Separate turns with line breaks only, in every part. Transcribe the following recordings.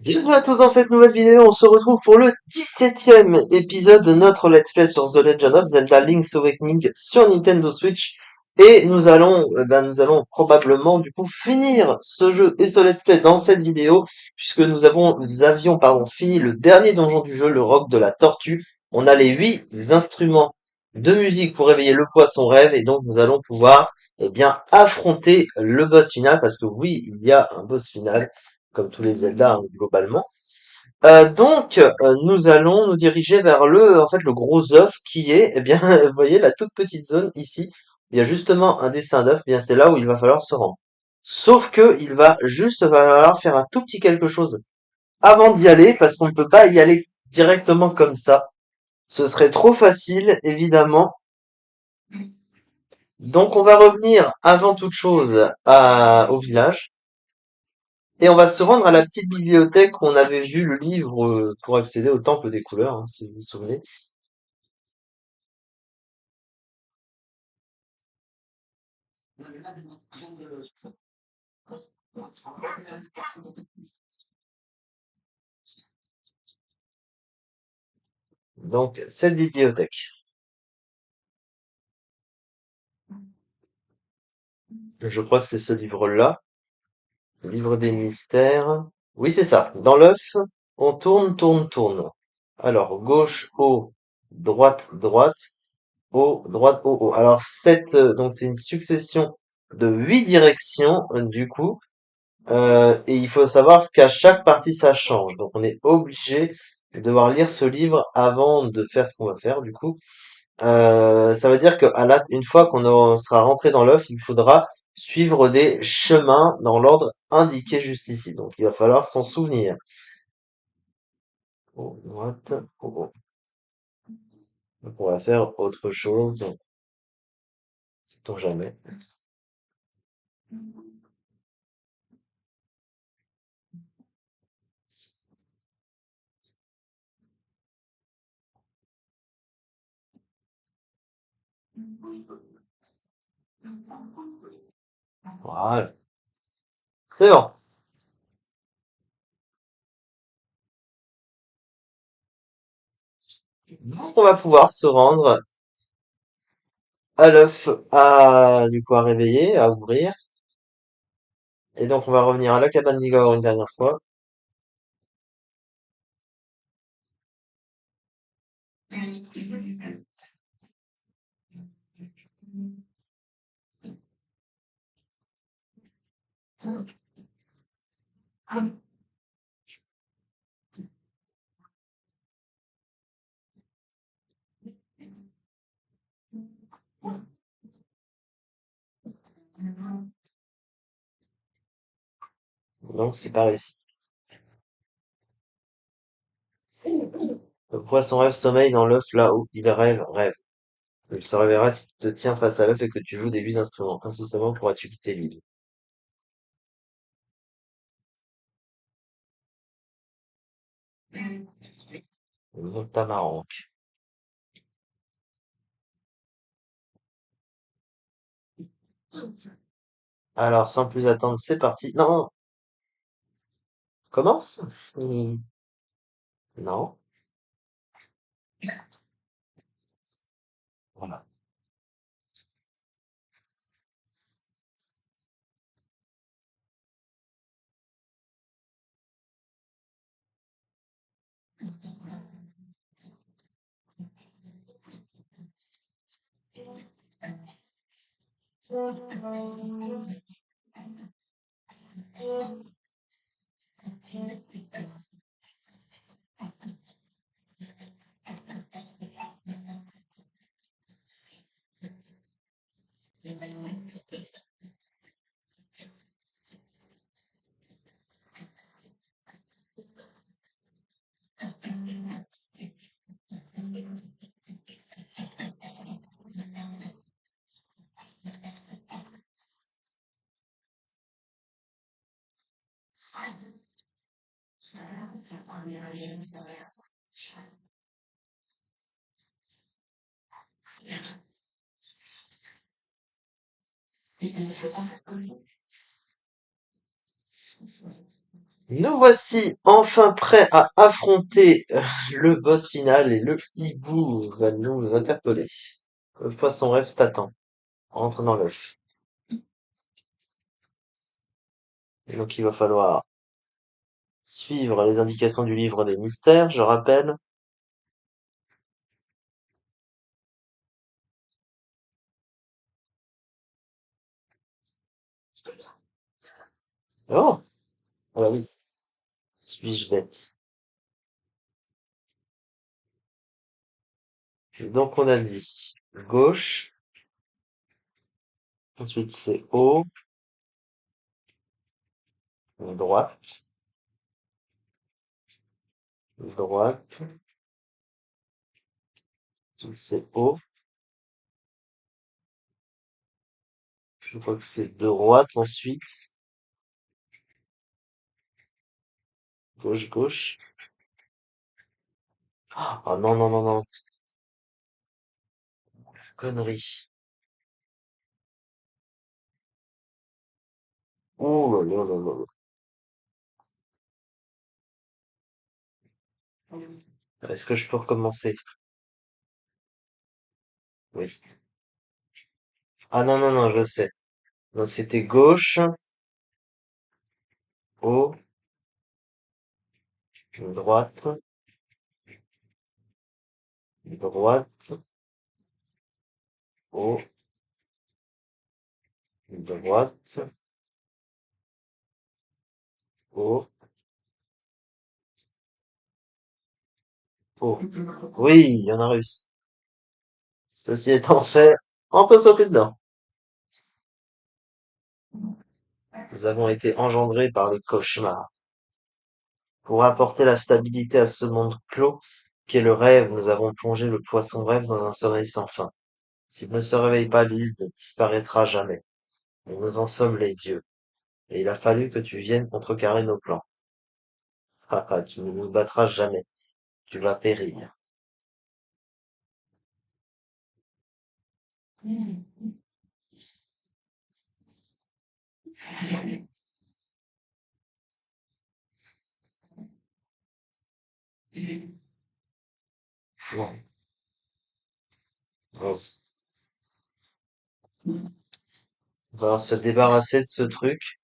Bienvenue à tous dans cette nouvelle vidéo, on se retrouve pour le 17e épisode de notre Let's Play sur The Legend of Zelda Link's Awakening sur Nintendo Switch. Et nous allons probablement du coup finir ce jeu et ce Let's Play dans cette vidéo, puisque nous avions fini le dernier donjon du jeu, le roc de la tortue. On a les 8 instruments de musique pour réveiller le poisson rêve, et donc nous allons pouvoir affronter le boss final, parce que oui, il y a un boss final comme tous les Zelda, hein, globalement. Nous allons nous diriger vers le gros œuf qui est, vous voyez, la toute petite zone ici. Il y a justement un dessin d'œuf, c'est là où il va falloir se rendre. Sauf que il va juste falloir faire un tout petit quelque chose avant d'y aller, parce qu'on ne peut pas y aller directement comme ça. Ce serait trop facile, évidemment. Donc on va revenir avant toute chose au village. Et on va se rendre à la petite bibliothèque où on avait vu le livre pour accéder au temple des couleurs, hein, si vous vous souvenez. Donc, cette bibliothèque. Je crois que c'est ce livre-là. Livre des mystères. Oui, c'est ça. Dans l'œuf, on tourne, tourne, tourne. Alors, gauche, haut, droite, haut, droite, haut, haut. Alors, donc c'est une succession de 8 directions, du coup. Et il faut savoir qu'à chaque partie, ça change. Donc, on est obligé de devoir lire ce livre avant de faire ce qu'on va faire, du coup. Ça veut dire une fois sera rentré dans l'œuf, il faudra suivre des chemins dans l'ordre indiqué juste ici. Donc, il va falloir s'en souvenir. Haut, droite, haut, haut. Donc, on va faire autre chose. Sait-on jamais. Voilà. C'est bon. Donc, on va pouvoir se rendre à l'œuf à réveiller, à ouvrir. Et donc, on va revenir à la cabane d'Igor une dernière fois. Donc, c'est par ici. Le poisson rêve sommeille dans l'œuf là où il rêve, rêve. Il se réveillera si tu te tiens face à l'œuf et que tu joues des 8 instruments. Ainsi seulement pourras-tu quitter l'île. Le Tamarank. Alors, sans plus attendre, c'est parti. Non, commence. Non, voilà. Nous voici enfin prêts à affronter le boss final et le hibou va nous interpeller. Le poisson rêve t'attend. Rentre dans l'œuf. Donc il va falloir suivre les indications du livre des mystères, je rappelle. Oh, ah bah oui, suis-je bête. Donc on a dit gauche, ensuite c'est haut, droite, droite, c'est haut, je crois que c'est droite ensuite, gauche, gauche. Ah non, non, non, non, connerie. Ouh là là là là là. Est-ce que je peux recommencer? Oui. Ah non, non, non, je sais. Non, c'était gauche, haut, droite, droite, haut, droite, haut, haut. Oui, on a réussi. Ceci étant fait, on peut sauter dedans. Nous avons été engendrés par les cauchemars. Pour apporter la stabilité à ce monde clos qu'est le rêve, nous avons plongé le poisson rêve dans un sommeil sans fin. S'il ne se réveille pas, l'île ne disparaîtra jamais. Et nous en sommes les dieux. Et il a fallu que tu viennes contrecarrer nos plans. Ah ah, tu ne nous battras jamais. Tu vas périr. Bon, mince. On va falloir se débarrasser de ce truc.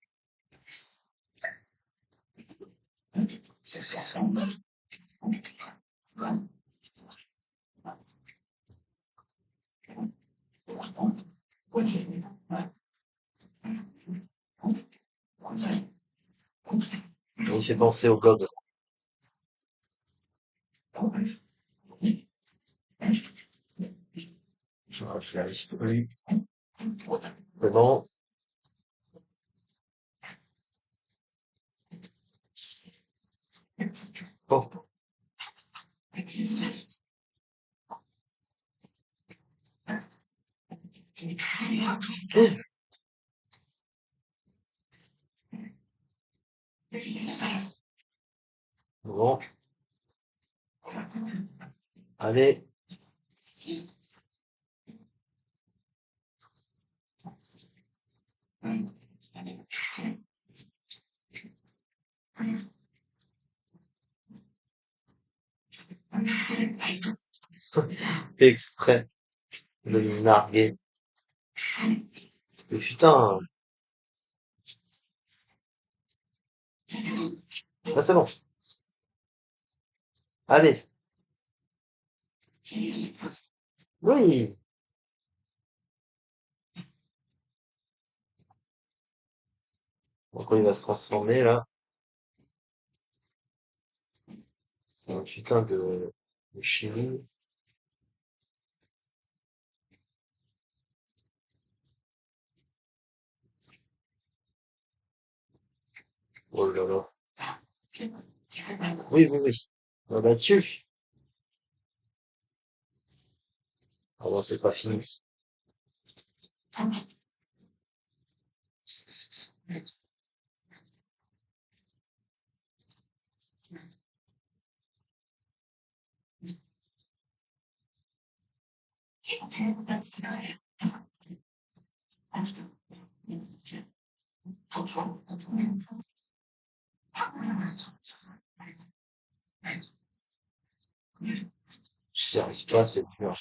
C'est ça. Il fait penser au gobe. Je n'arrive plus. C'est bon. Bon. Bon. Allez. Fait exprès de me narguer. Mais putain. Ah, c'est bon. Allez. Oui. Pourquoi il va se transformer là? C'est un putain de chimie. Oh là là. Oui, oui, oui. On l'a battu. Ah non, c'est pas fini. J'y arrive pas, c'est dur.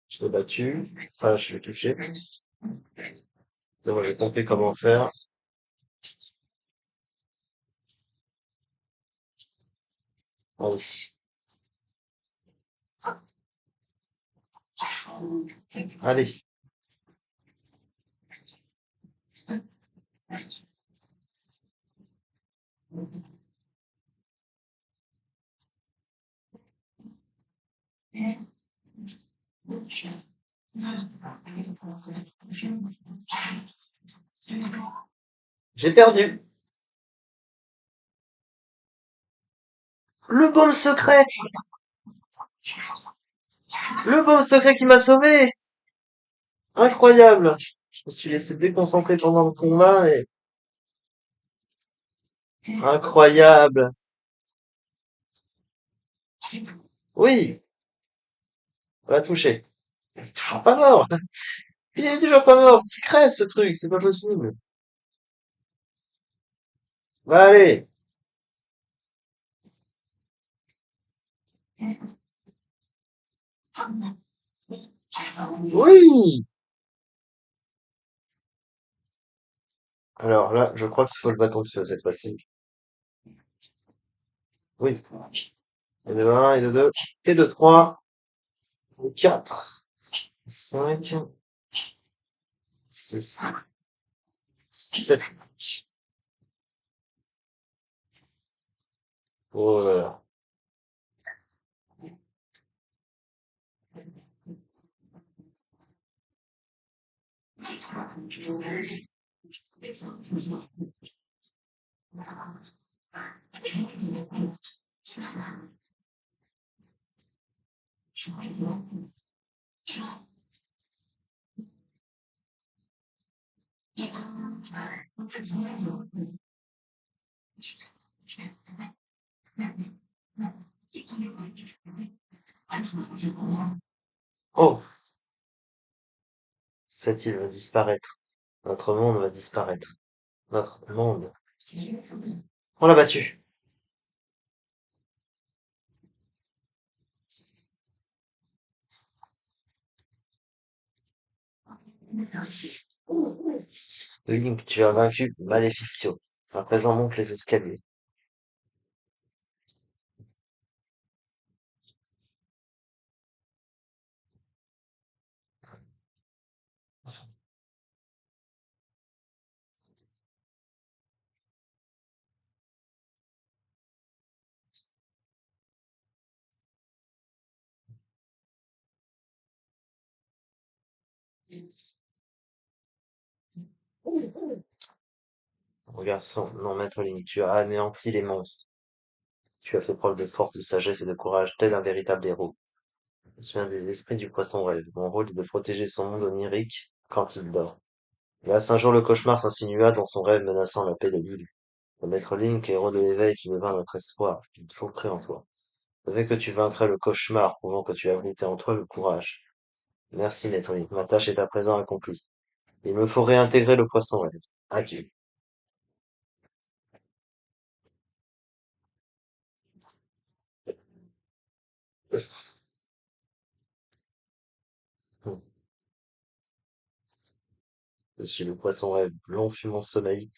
Je l'ai battu. Ah, je l'ai touché. C'est bon, j'ai compris comment faire. Allez. Allez. J'ai perdu. Le baume secret! Le baume secret qui m'a sauvé! Incroyable! Je me suis laissé déconcentrer pendant le combat et incroyable! Oui, on l'a touché. Il est toujours pas mort! Il est toujours pas mort! Il crève ce truc, c'est pas possible! Va allez! Oui! Alors là, je crois qu'il faut le bâton de feu cette fois-ci. Oui. Et de un, et de 2, et de 3, et 4, 5, 6, 7. Oh là là. Oh! Cette île va disparaître. Notre monde va disparaître. Notre monde. On l'a battu. Link, tu as vaincu Maleficio. À présent, monte les escaliers. Mon garçon, non, maître Link, tu as anéanti les monstres. Tu as fait preuve de force, de sagesse et de courage, tel un véritable héros. Je suis un des esprits du poisson rêve. Mon rôle est de protéger son monde onirique quand il dort. Là, un jour, le cauchemar s'insinua dans son rêve menaçant la paix de l'île. Le maître Link, héros de l'éveil, tu devins notre espoir. J'ai toujours cru en toi. Je savais que tu vaincrais le cauchemar, prouvant que tu abritais en toi le courage. Merci, maître Link. Ma tâche est à présent accomplie. Il me faut réintégrer le poisson rêve. Adieu. Je suis le poisson rêve. Long fut mon sommeil.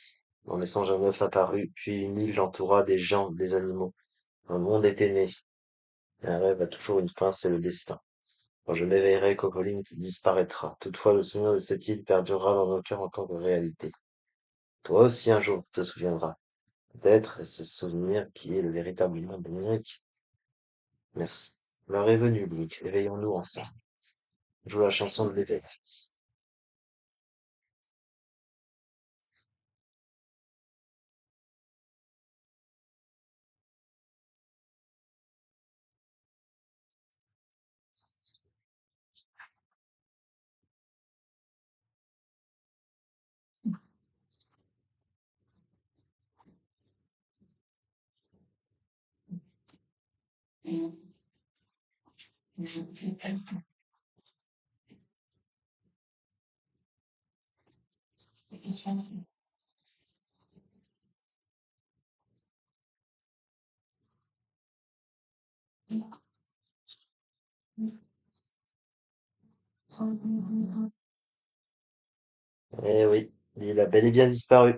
Dans les songes un œuf apparut, puis une île l'entoura des gens, des animaux. Un monde était né. Et un rêve a toujours une fin, c'est le destin. Quand je m'éveillerai, Cocolint disparaîtra. Toutefois, le souvenir de cette île perdurera dans nos cœurs en tant que réalité. Toi aussi, un jour, tu te souviendras. Peut-être est-ce ce souvenir qui est le véritable monde onirique. Merci. L'heure est venue, Link. Éveillons-nous ensemble. Joue la chanson de l'éveil. Eh oui, il a bel et bien disparu.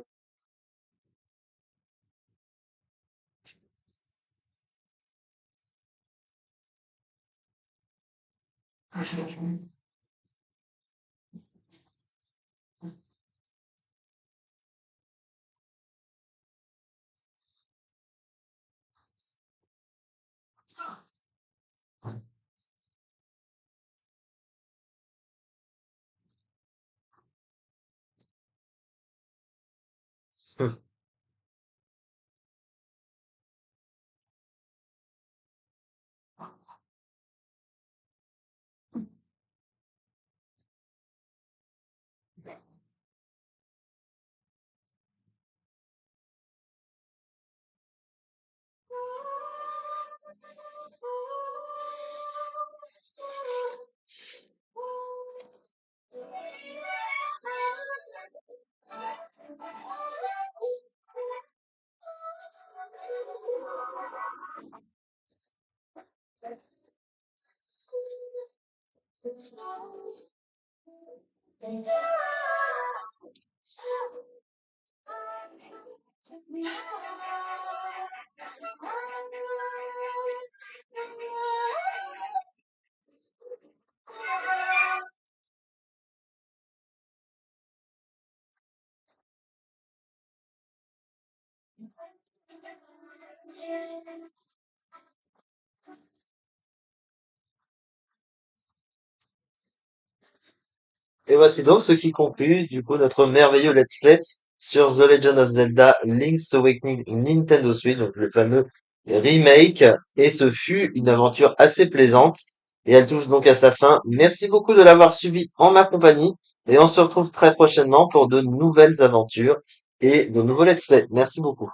Et voici donc ce qui conclut, du coup, notre merveilleux let's play sur The Legend of Zelda Link's Awakening Nintendo Switch, donc le fameux remake. Et ce fut une aventure assez plaisante. Et elle touche donc à sa fin. Merci beaucoup de l'avoir suivi en ma compagnie. Et on se retrouve très prochainement pour de nouvelles aventures et de nouveaux let's play. Merci beaucoup.